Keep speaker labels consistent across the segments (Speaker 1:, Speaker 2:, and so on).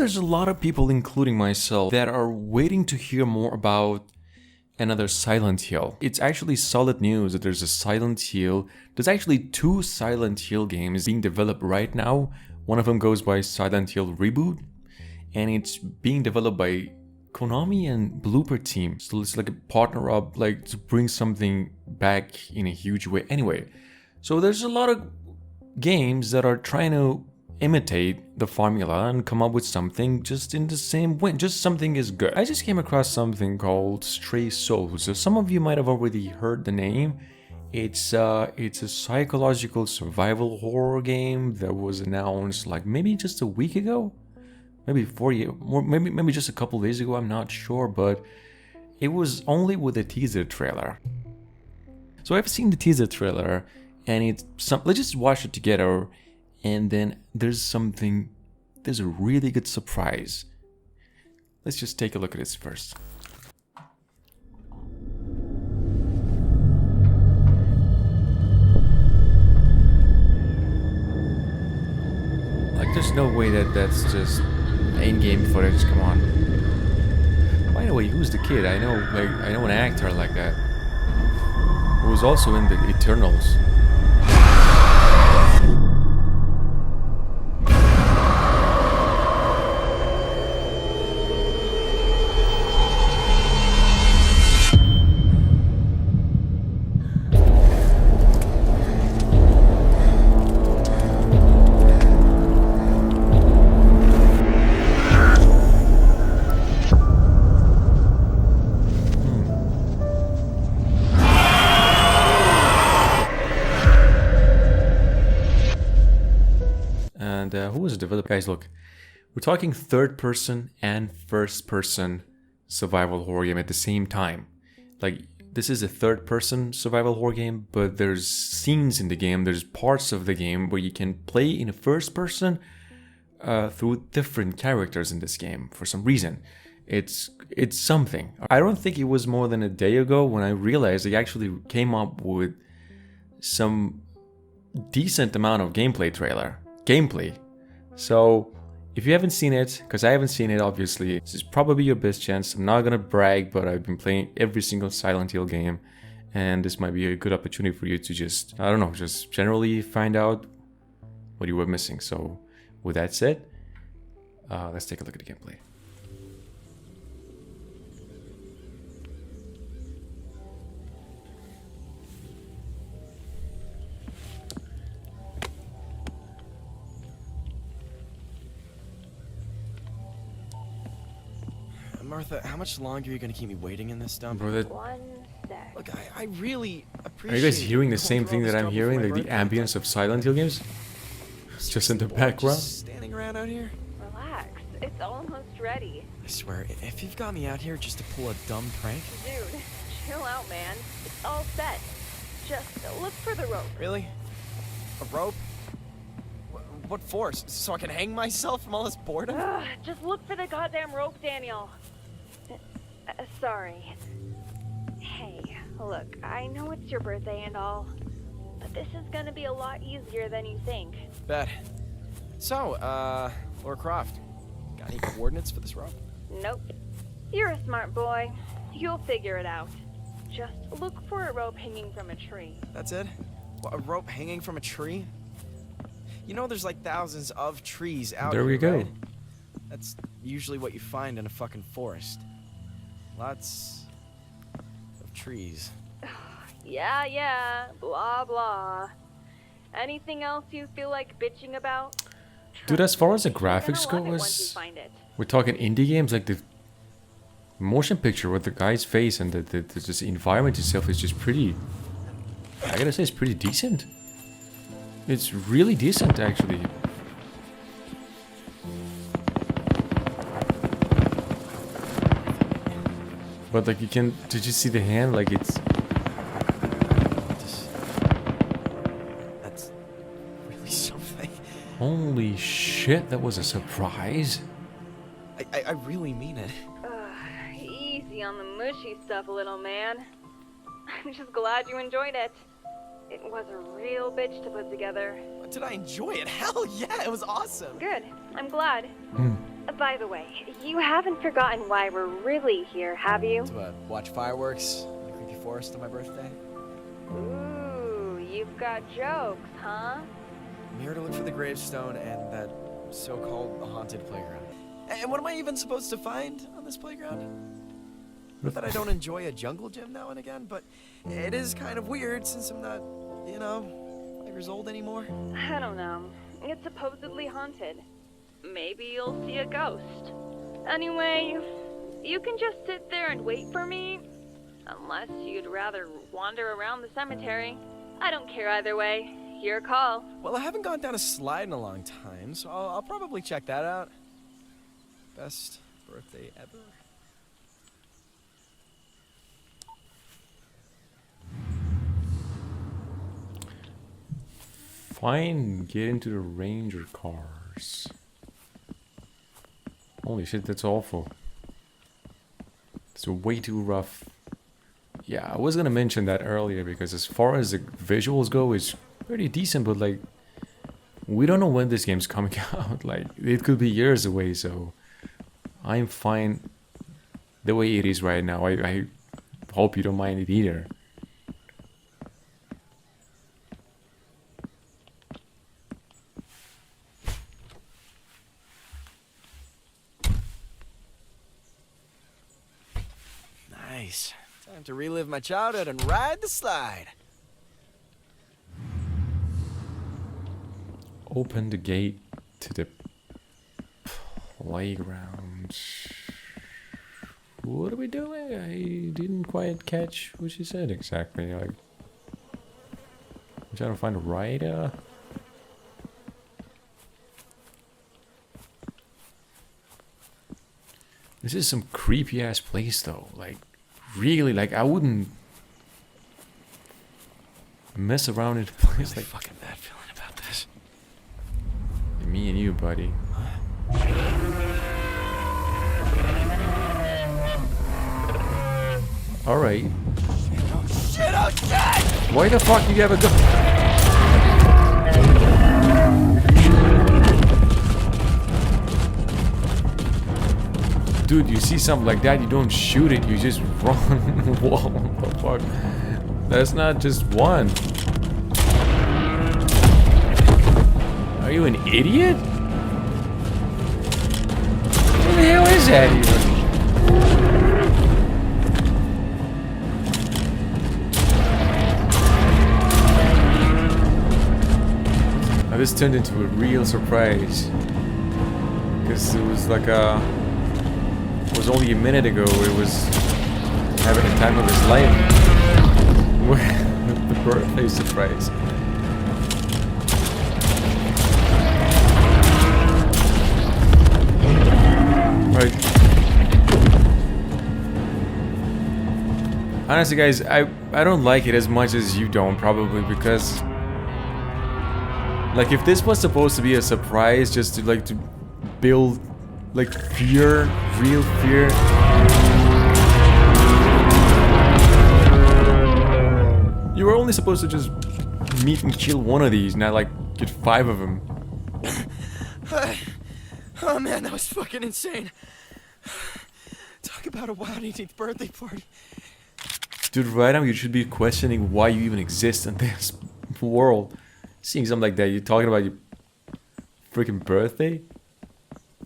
Speaker 1: there's a lot of people, including myself, that are waiting to hear more about another Silent Hill. It's actually solid news that there's a Silent Hill. There's actually 2 Silent Hill games being developed right now. One of them goes by Silent Hill Reboot, and it's being developed by Konami and Blooper Team. So it's like a partner up, like to bring something back in a huge way. Anyway, so there's a lot of games that are trying to imitate the formula and come up with something just in the same way, just something is good. I just came across something called Stray Souls. So some of you might have already heard the name. It's a psychological survival horror game that was announced like maybe just a week ago, maybe 4 years, or maybe just a couple days ago. I'm not sure, but it was only with a teaser trailer. So I've seen the teaser trailer, and let's just watch it together. And then there's a really good surprise. Let's just take a look at this first. Like, there's no way that's just in-game footage, come on. By the way, who's the kid? I know an actor like that, who was also in the Eternals. Who was the developer? Guys, look, we're talking third person and first person survival horror game at the same time. Like, this is a third person survival horror game, but there's scenes in the game, there's parts of the game where you can play in a first person through different characters in this game for some reason. It's something. I don't think it was more than a day ago when I realized they actually came up with some decent amount of gameplay. So if you haven't seen it, because I haven't seen it obviously, this is probably your best chance. I'm not gonna brag, but I've been playing every single Silent Hill game, and this might be a good opportunity for you to just generally find out what you were missing. So with that said, let's take a look at the gameplay.
Speaker 2: Martha, how much longer are you gonna keep me waiting in this dump?
Speaker 1: Bro,
Speaker 3: One sec.
Speaker 2: Look, I really appreciate.
Speaker 1: are you guys hearing the same
Speaker 2: going
Speaker 1: thing
Speaker 2: through
Speaker 1: that
Speaker 2: all
Speaker 1: I'm
Speaker 2: this
Speaker 1: hearing?
Speaker 2: trouble
Speaker 1: Like
Speaker 2: for
Speaker 1: the
Speaker 2: my
Speaker 1: ambience of Silent Hill games? It's just in the background.
Speaker 2: Just standing around out here.
Speaker 3: Relax. It's almost ready.
Speaker 2: I swear, if you've got me out here just to pull a dumb prank.
Speaker 3: Dude, chill out, man. It's all set. Just look for the rope.
Speaker 2: Really? A rope? What for? So I can hang myself from all this boredom?
Speaker 3: Ugh, just look for the goddamn rope, Daniel. Sorry. Hey, look, I know it's your birthday and all, but this is gonna be a lot easier than you think.
Speaker 2: Bet. So, Laura Croft, got any coordinates for this rope?
Speaker 3: Nope. You're a smart boy. You'll figure it out. Just look for a rope hanging from a tree.
Speaker 2: That's it? What, a rope hanging from a tree? You know there's like thousands of trees out
Speaker 1: There
Speaker 2: here,
Speaker 1: we go.
Speaker 2: right? That's usually what you find in a fucking forest. Lots of trees.
Speaker 3: Yeah, blah blah. Anything else you feel like bitching about?
Speaker 1: Dude, as far as the
Speaker 3: You're gonna
Speaker 1: graphics
Speaker 3: love
Speaker 1: go,
Speaker 3: it once you find it.
Speaker 1: we're talking indie games, like the motion picture with the guy's face and the environment itself is just pretty, I gotta say, it's pretty decent. It's really decent, actually. But like did you see the hand? Like it's...
Speaker 2: That's really something.
Speaker 1: Holy shit, that was a surprise.
Speaker 2: I really mean it.
Speaker 3: Easy on the mushy stuff, little man. I'm just glad you enjoyed it. It was a real bitch to put together.
Speaker 2: Did I enjoy it? Hell yeah, it was awesome.
Speaker 3: Good. I'm glad. By the way, you haven't forgotten why we're really here, have you?
Speaker 2: To watch fireworks in the creepy forest on my birthday?
Speaker 3: Ooh, you've got jokes, huh?
Speaker 2: I'm here to look for the gravestone and that so-called haunted playground. And what am I even supposed to find on this playground? Not that I don't enjoy a jungle gym now and again, but it is kind of weird since I'm not, 5 years old anymore.
Speaker 3: I don't know. It's supposedly haunted. Maybe you'll see a ghost. Anyway, you can just sit there and wait for me. Unless you'd rather wander around the cemetery. I don't care either way. Your call.
Speaker 2: Well, I haven't gone down a slide in a long time, so I'll probably check that out. Best birthday ever.
Speaker 1: Fine, get into the Ranger cars. Holy shit, that's awful. It's way too rough. Yeah, I was gonna mention that earlier because as far as the visuals go, it's pretty decent, but like, we don't know when this game's coming out. Like, it could be years away, so I'm fine the way it is right now. I hope you don't mind it either.
Speaker 2: Nice. Time to relive my childhood and ride the slide.
Speaker 1: Open the gate to the playground. What are we doing? I didn't quite catch what she said exactly. Like, I'm trying to find a right. This is some creepy ass place though. Like, really, like I wouldn't mess around in a place like
Speaker 2: Fucking bad feeling about this.
Speaker 1: me and you, buddy. All right.
Speaker 2: Shit, oh shit!
Speaker 1: Why the fuck you have a gun? Dude, you see something like that, you don't shoot it, you just run. Whoa, what the fuck? That's not just one. Are you an idiot? What the hell is that even? Now this turned into a real surprise. Because it was like it was only a minute ago it was having the time of his life. The birthday surprise. Right. Honestly guys, I don't like it as much as you don't, probably, because like if this was supposed to be a surprise just to like to build like fear, real fear. You were only supposed to just meet and kill one of these, not like get 5 of them.
Speaker 2: Oh man, that was fucking insane. Talk about a wild 18th birthday party.
Speaker 1: Dude, right now you should be questioning why you even exist in this world. Seeing something like that, you're talking about your freaking birthday?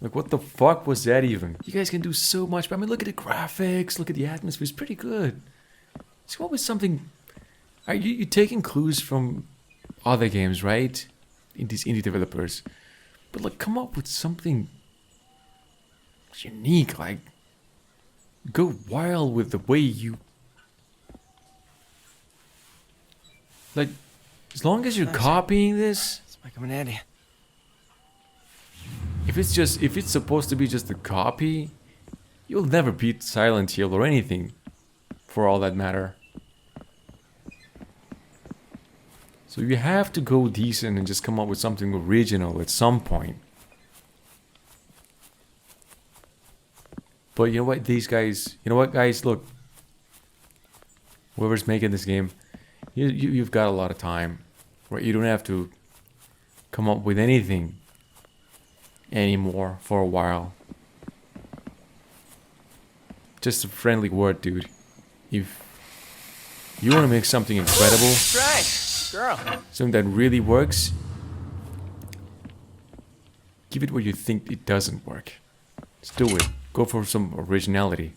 Speaker 1: Like, what the fuck was that even? You guys can do so much, but I mean, look at the graphics, look at the atmosphere, it's pretty good. So what was something... Are you taking clues from other games, right? In these indie developers. But like, come up with something unique, like... Go wild with the way you... Like, as long as you're copying this...
Speaker 2: It's Mike and Andy.
Speaker 1: If it's supposed to be just a copy, you'll never beat Silent Hill or anything, for all that matter. So you have to go decent and just come up with something original at some point. But you know what, these guys, you know what guys, look. Whoever's making this game, you've got a lot of time, right? You don't have to come up with anything anymore for a while. just a friendly word, dude. If you want to make something incredible,
Speaker 2: Right, girl.
Speaker 1: something that really works, give it where you think it doesn't work. Just do it. Go for some originality.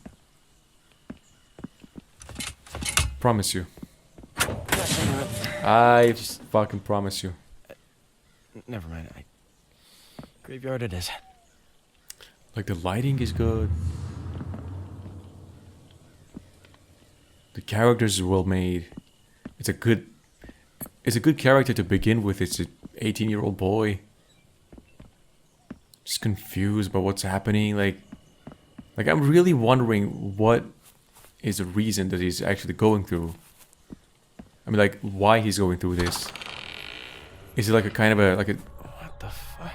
Speaker 1: Promise you. I fucking promise you.
Speaker 2: Never mind. Graveyard it is.
Speaker 1: Like the lighting is good. The characters are well made. It's a good character to begin with. It's an 18-year-old boy. Just confused about what's happening. Like I'm really wondering what is the reason that he's actually going through. I mean, like, why he's going through this. Is it like a kind of a
Speaker 2: What the fuck?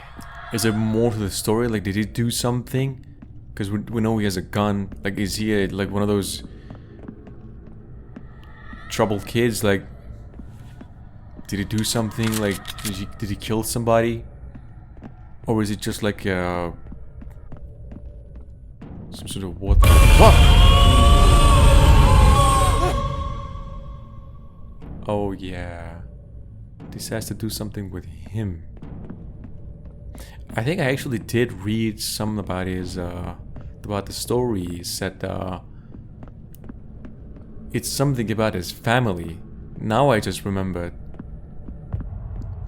Speaker 1: is there more to the story? Like, did he do something? Because we know he has a gun. Like, is he like one of those troubled kids? Like, did he do something? Like, did he kill somebody? Or is it just like some sort of what the fuck? Oh yeah, this has to do something with him. I think I actually did read some about his about the story. He said it's something about his family. Now I just remembered.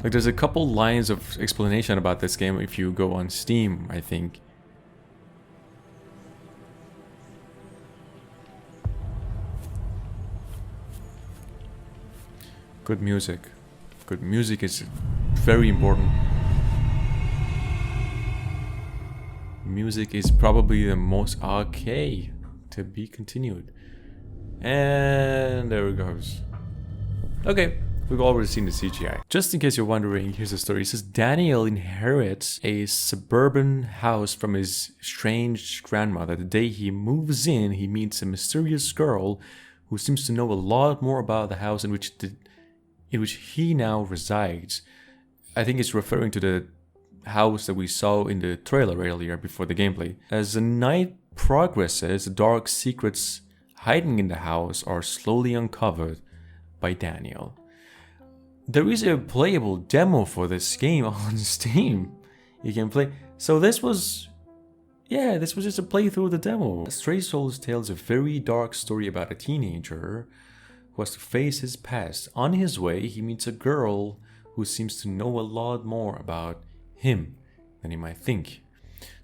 Speaker 1: Like, there's a couple lines of explanation about this game if you go on Steam, I think. Good music. Good music is very important. Music is probably the most okay to be continued. And there it goes. Okay, we've already seen the CGI. Just in case you're wondering, here's the story. It says Daniel inherits a suburban house from his estranged grandmother. The day he moves in, he meets a mysterious girl who seems to know a lot more about the house in which he now resides. I think it's referring to the house that we saw in the trailer earlier before the gameplay. As the night progresses, the dark secrets hiding in the house are slowly uncovered by Daniel. There is a playable demo for this game on Steam. You can play. So this was just a playthrough of the demo. Stray Souls tells a very dark story about a teenager who has to face his past. On his way, he meets a girl who seems to know a lot more about him than he might think.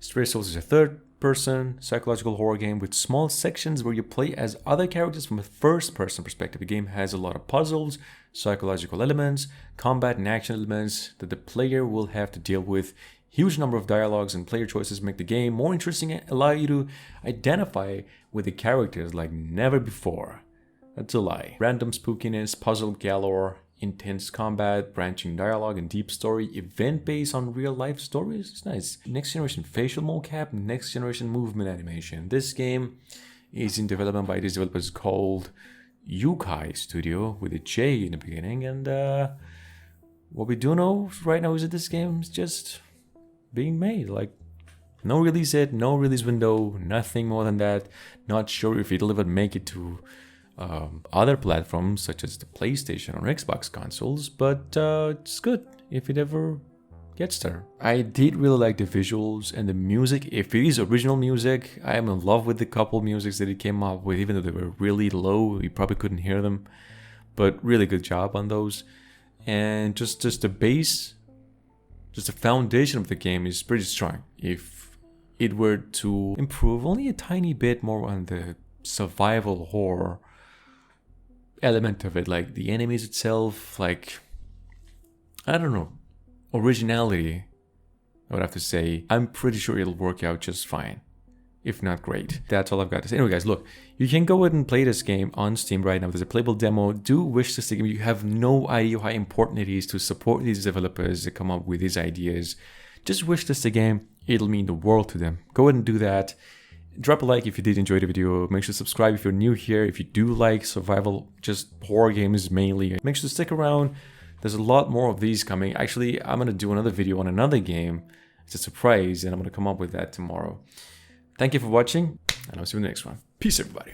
Speaker 1: Stray Souls is a third-person psychological horror game with small sections where you play as other characters from a first-person perspective. The game has a lot of puzzles, psychological elements, combat and action elements that the player will have to deal with. Huge number of dialogues and player choices make the game more interesting and allow you to identify with the characters like never before. That's a lie. Random spookiness, puzzle galore, intense combat, branching dialogue, and deep story, event based on real life stories. It's nice. Next generation facial mocap, next generation movement animation. This game is in development by these developers called Yukai Studio with a J in the beginning. And what we do know right now is that this game is just being made. Like, no release date, no release window, nothing more than that. Not sure if it'll ever make it to other platforms such as the PlayStation or Xbox consoles, but it's good if it ever gets there. I did really like the visuals and the music. If it is original music, I am in love with the couple musics that it came up with, even though they were really low, you probably couldn't hear them, but really good job on those. And just the base, just the foundation of the game is pretty strong. If it were to improve only a tiny bit more on the survival horror element of it, like the enemies itself, like, I don't know, originality, I would have to say, I'm pretty sure it'll work out just fine, if not great. That's all I've got to say. Anyway guys, look, you can go ahead and play this game on Steam right now. There's a playable demo. Do wish this game. You have no idea how important it is to support these developers that come up with these ideas. Just wish this the game. It'll mean the world to them. Go ahead and do that. Drop a like if you did enjoy the video. Make sure to subscribe if you're new here. If you do like survival, just horror games mainly, make sure to stick around. There's a lot more of these coming. Actually, I'm going to do another video on another game. It's a surprise, and I'm going to come up with that tomorrow. Thank you for watching. and I'll see you in the next one. Peace, everybody.